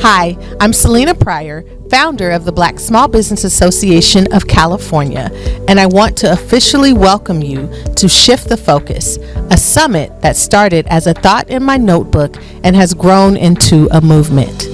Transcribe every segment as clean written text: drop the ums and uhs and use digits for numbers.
Hi, I'm Selena Pryor, founder of the Black Small Business Association of California, and I want to officially welcome you to Shift the Focus, a summit that started as a thought in my notebook and has grown into a movement.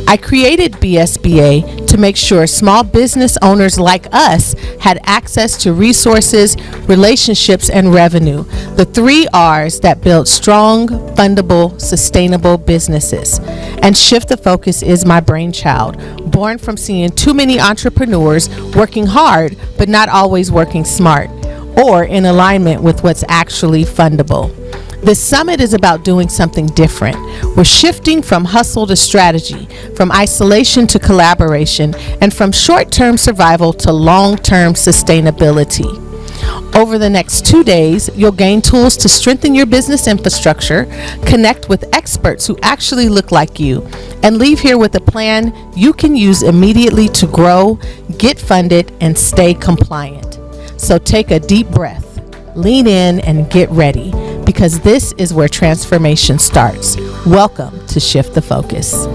I created BSBA to make sure small business owners like us had access to resources, relationships, and revenue, the 3 R's that build strong, fundable, sustainable businesses. And Shift the Focus is my brainchild, born from seeing too many entrepreneurs working hard but not always working smart or in alignment with what's actually fundable. This summit is about doing something different. We're shifting from hustle to strategy, from isolation to collaboration, and from short-term survival to long-term sustainability. Over the next 2 days, you'll gain tools to strengthen your business infrastructure, connect with experts who actually look like you, and leave here with a plan you can use immediately to grow, get funded, and stay compliant. So take a deep breath, lean in, and get ready, because this is where transformation starts. Welcome to Shift the Focus.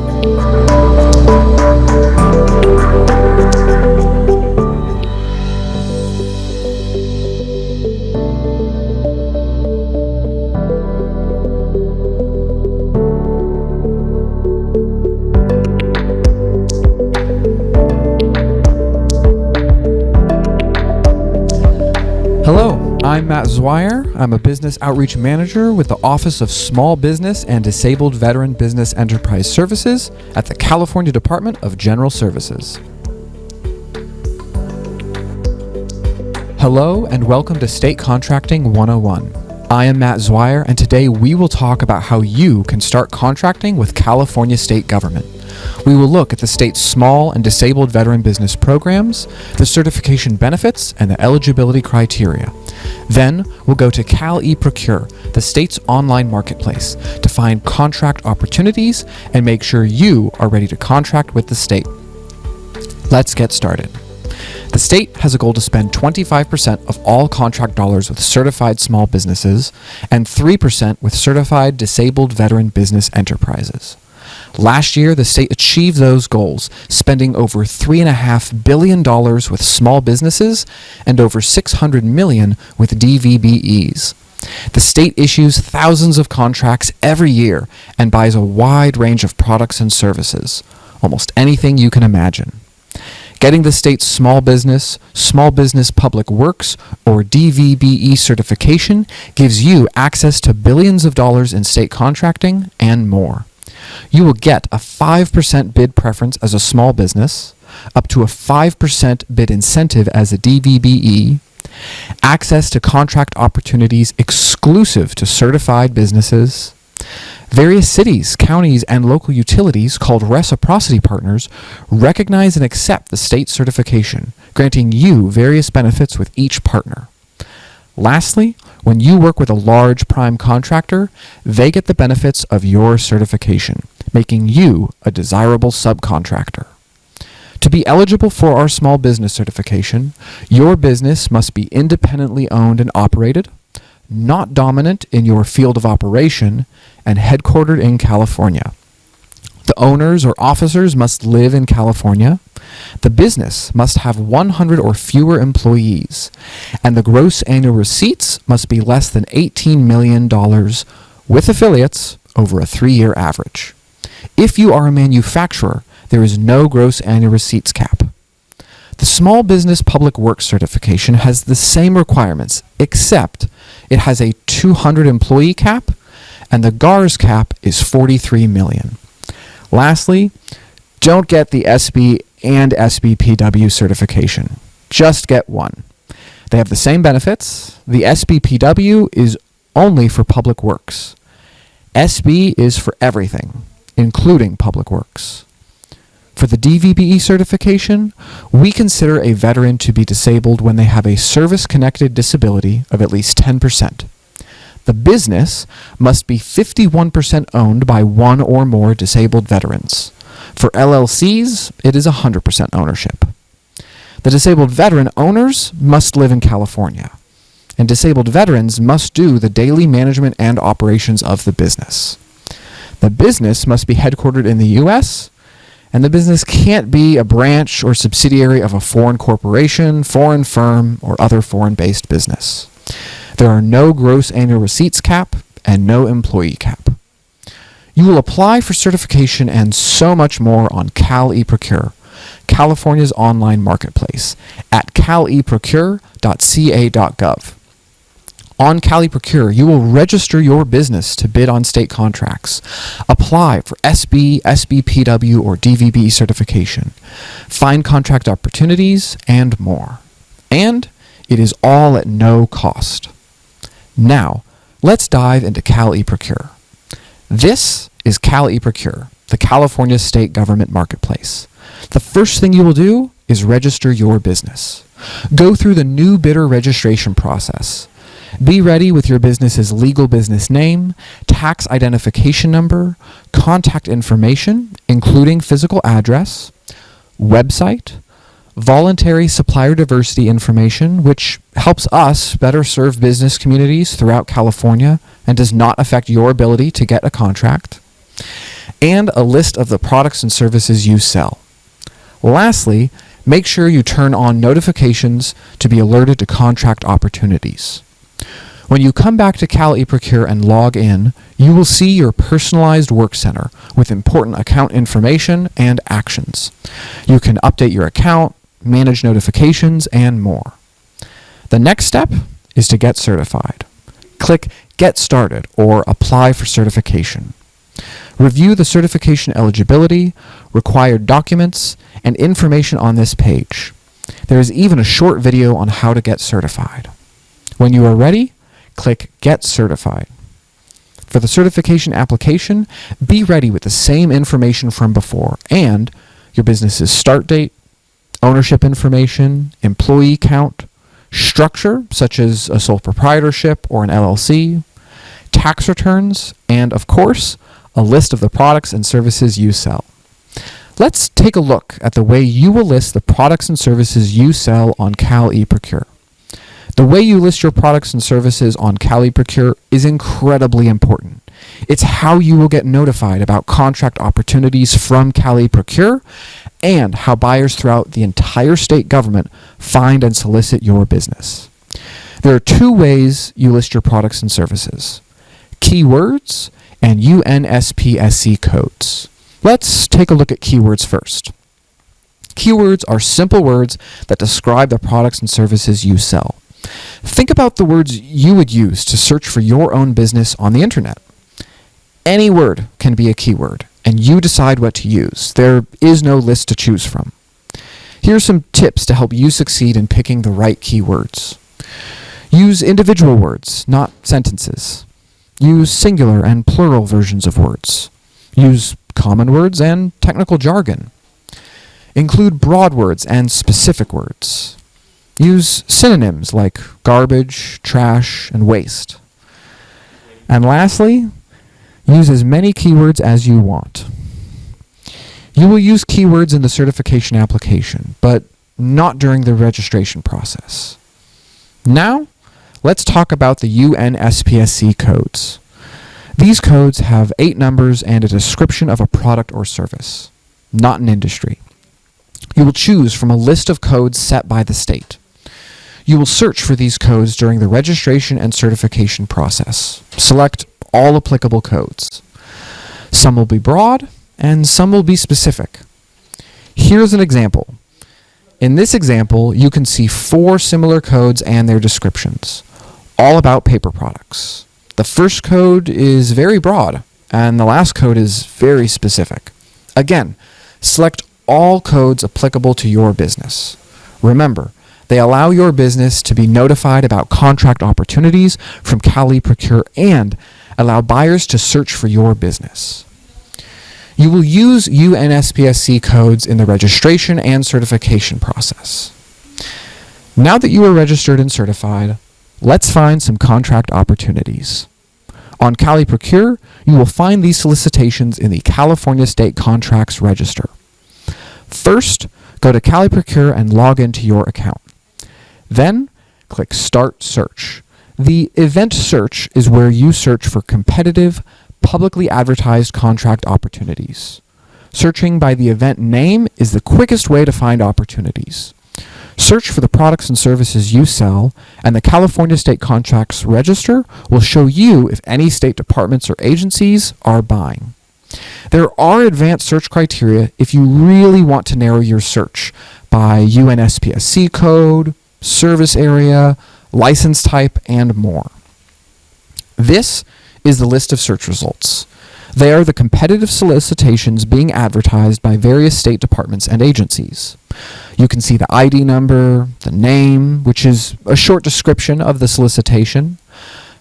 Hello, I'm Matt Zweiger. I'm a business outreach manager with the Office of Small Business and Disabled Veteran Business Enterprise Services at the California Department of General Services. Hello and welcome to State Contracting 101. I am Matt Zweiger, and today we will talk about how you can start contracting with California state government. We will look at the state's small and disabled veteran business programs, the certification benefits, and the eligibility criteria. Then we'll go to Cal eProcure, the state's online marketplace, to find contract opportunities and make sure you are ready to contract with the state. Let's get started. The state has a goal to spend 25% of all contract dollars with certified small businesses and 3% with certified disabled veteran business enterprises. Last year, the state achieved those goals, spending over $3.5 billion with small businesses and over $600 million with DVBEs. The state issues thousands of contracts every year and buys a wide range of products and services, almost anything you can imagine. Getting the state's small business public works, or DVBE certification gives you access to billions of dollars in state contracting and more. You will get a 5% bid preference as a small business, up to a 5% bid incentive as a DVBE, access to contract opportunities exclusive to certified businesses. Various cities, counties, and local utilities called reciprocity partners recognize and accept the state certification, granting you various benefits with each partner. Lastly, when you work with a large prime contractor, they get the benefits of your certification, making you a desirable subcontractor. To be eligible for our small business certification, your business must be independently owned and operated, not dominant in your field of operation, and headquartered in California. The owners or officers must live in California. The business must have 100 or fewer employees, and the gross annual receipts must be less than $18 million with affiliates over a 3-year average. If you are a manufacturer, there is no gross annual receipts cap. The Small Business Public Works certification has the same requirements, except it has a 200 employee cap, and the GARS cap is $43 million. Lastly, don't get the SB and SBPW certification. Just get one. They have the same benefits. The SBPW is only for public works. SB is for everything, including public works. For the DVBE certification, we consider a veteran to be disabled when they have a service-connected disability of at least 10%. The business must be 51% owned by one or more disabled veterans. For LLCs, it is 100% ownership. The disabled veteran owners must live in California, and disabled veterans must do the daily management and operations of the business. The business must be headquartered in the U.S., And the business can't be a branch or subsidiary of a foreign corporation, foreign firm, or other foreign-based business. There are no gross annual receipts cap and no employee cap. You will apply for certification and so much more on Cal eProcure, California's online marketplace, at caleprocure.ca.gov. On Cal eProcure, you will register your business to bid on state contracts, apply for SB, SBPW, or DVB certification, find contract opportunities, and more. And it is all at no cost. Now, let's dive into Cal eProcure. This is Cal eProcure, the California state government marketplace. The first thing you will do is register your business. Go through the new bidder registration process. Be ready with your business's legal business name, tax identification number, contact information, including physical address, website, voluntary supplier diversity information, which helps us better serve business communities throughout California and does not affect your ability to get a contract, and a list of the products and services you sell. Lastly, make sure you turn on notifications to be alerted to contract opportunities. When you come back to Cal eProcure and log in, you will see your personalized work center with important account information and actions. You can update your account, manage notifications, and more. The next step is to get certified. Click Get Started or Apply for Certification. Review the certification eligibility, required documents, and information on this page. There is even a short video on how to get certified. When you are ready, click Get Certified. For the certification application, be ready with the same information from before and your business's start date, ownership information, employee count, structure such as a sole proprietorship or an LLC, tax returns, and of course, a list of the products and services you sell. Let's take a look at the way you will list the products and services you sell on Cal eProcure. The way you list your products and services on Cal eProcure is incredibly important. It's how you will get notified about contract opportunities from Cal eProcure and how buyers throughout the entire state government find and solicit your business. There are two ways you list your products and services: keywords and UNSPSC codes. Let's take a look at keywords first. Keywords are simple words that describe the products and services you sell. Think about the words you would use to search for your own business on the internet. Any word can be a keyword, and you decide what to use. There is no list to choose from. Here are some tips to help you succeed in picking the right keywords. Use individual words, not sentences. Use singular and plural versions of words. Use common words and technical jargon. Include broad words and specific words. Use synonyms like garbage, trash, and waste. And lastly, use as many keywords as you want. You will use keywords in the certification application, but not during the registration process. Now, let's talk about the UNSPSC codes. These codes have 8 numbers and a description of a product or service, not an industry. You will choose from a list of codes set by the state. You will search for these codes during the registration and certification process. Select all applicable codes. Some will be broad, and some will be specific. Here's an example. In this example, you can see 4 similar codes and their descriptions, all about paper products. The first code is very broad, and the last code is very specific. Again, select all codes applicable to your business. Remember, they allow your business to be notified about contract opportunities from Cal eProcure and allow buyers to search for your business. You will use UNSPSC codes in the registration and certification process. Now that you are registered and certified, let's find some contract opportunities. On Cal eProcure, you will find these solicitations in the California State Contracts Register. First, go to Cal eProcure and log into your account. Then, click Start Search. The event search is where you search for competitive, publicly advertised contract opportunities. Searching by the event name is the quickest way to find opportunities. Search for the products and services you sell, and the California State Contracts Register will show you if any state departments or agencies are buying. There are advanced search criteria if you really want to narrow your search by UNSPSC code, service area, license type, and more. This is the list of search results. They are the competitive solicitations being advertised by various state departments and agencies. You can see the ID number, the name, which is a short description of the solicitation,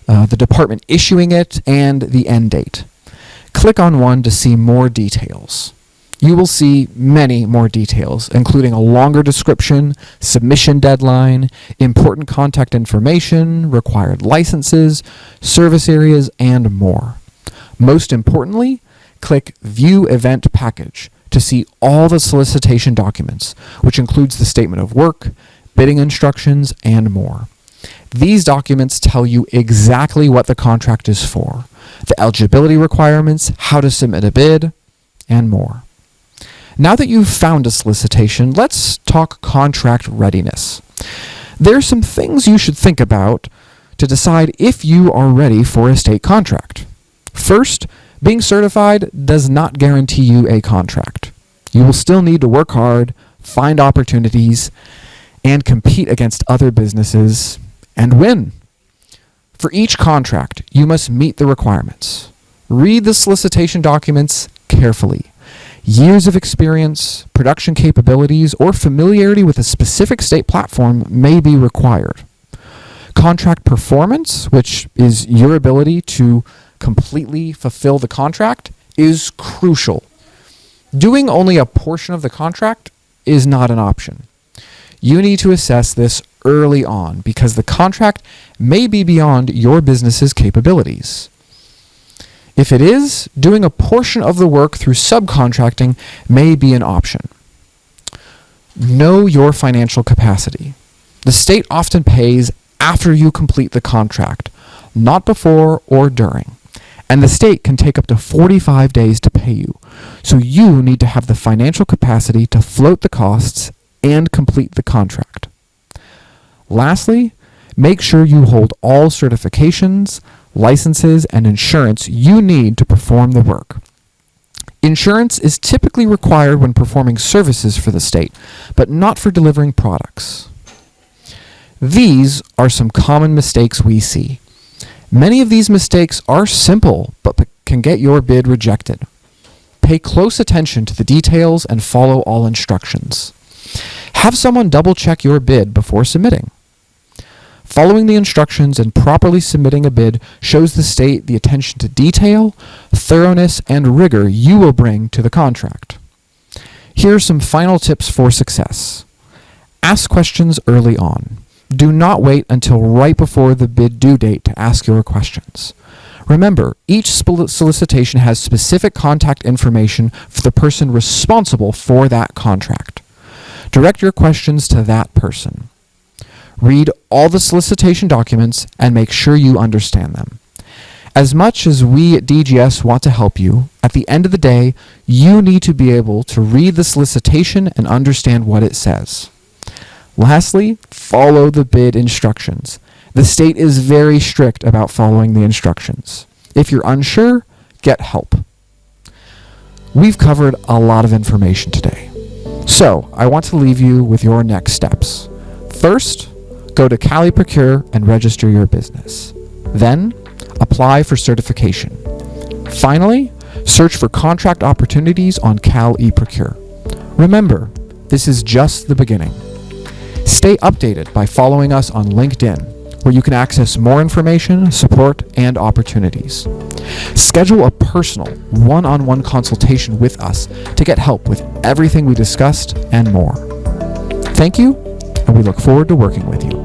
the department issuing it, and the end date. Click on one to see more details. You will see many more details, including a longer description, submission deadline, important contact information, required licenses, service areas, and more. Most importantly, click View Event Package to see all the solicitation documents, which includes the statement of work, bidding instructions, and more. These documents tell you exactly what the contract is for, the eligibility requirements, how to submit a bid, and more. Now that you've found a solicitation, let's talk contract readiness. There are some things you should think about to decide if you are ready for a state contract. First, being certified does not guarantee you a contract. You will still need to work hard, find opportunities, and compete against other businesses and win. For each contract, you must meet the requirements. Read the solicitation documents carefully. Years of experience, production capabilities, or familiarity with a specific state platform may be required. Contract performance, which is your ability to completely fulfill the contract, is crucial. Doing only a portion of the contract is not an option. You need to assess this early on because the contract may be beyond your business's capabilities. If it is, doing a portion of the work through subcontracting may be an option. Know your financial capacity. The state often pays after you complete the contract, not before or during. And the state can take up to 45 days to pay you. So you need to have the financial capacity to float the costs and complete the contract. Lastly, make sure you hold all certifications, licenses, and insurance you need to perform the work. Insurance is typically required when performing services for the state, but not for delivering products. These are some common mistakes we see. Many of these mistakes are simple, but can get your bid rejected. Pay close attention to the details and follow all instructions. Have someone double-check your bid before submitting. Following the instructions and properly submitting a bid shows the state the attention to detail, thoroughness, and rigor you will bring to the contract. Here are some final tips for success. Ask questions early on. Do not wait until right before the bid due date to ask your questions. Remember, each solicitation has specific contact information for the person responsible for that contract. Direct your questions to that person. Read all the solicitation documents and make sure you understand them. As much as we at DGS want to help you, at the end of the day, you need to be able to read the solicitation and understand what it says. Lastly, follow the bid instructions. The state is very strict about following the instructions. If you're unsure, get help. We've covered a lot of information today. So, I want to leave you with your next steps. First, go to Cali Procure and register your business. Then, apply for certification. Finally, search for contract opportunities on Cal eProcure. Remember, this is just the beginning. Stay updated by following us on LinkedIn, where you can access more information, support, and opportunities. Schedule a personal, one-on-one consultation with us to get help with everything we discussed and more. Thank you, and we look forward to working with you.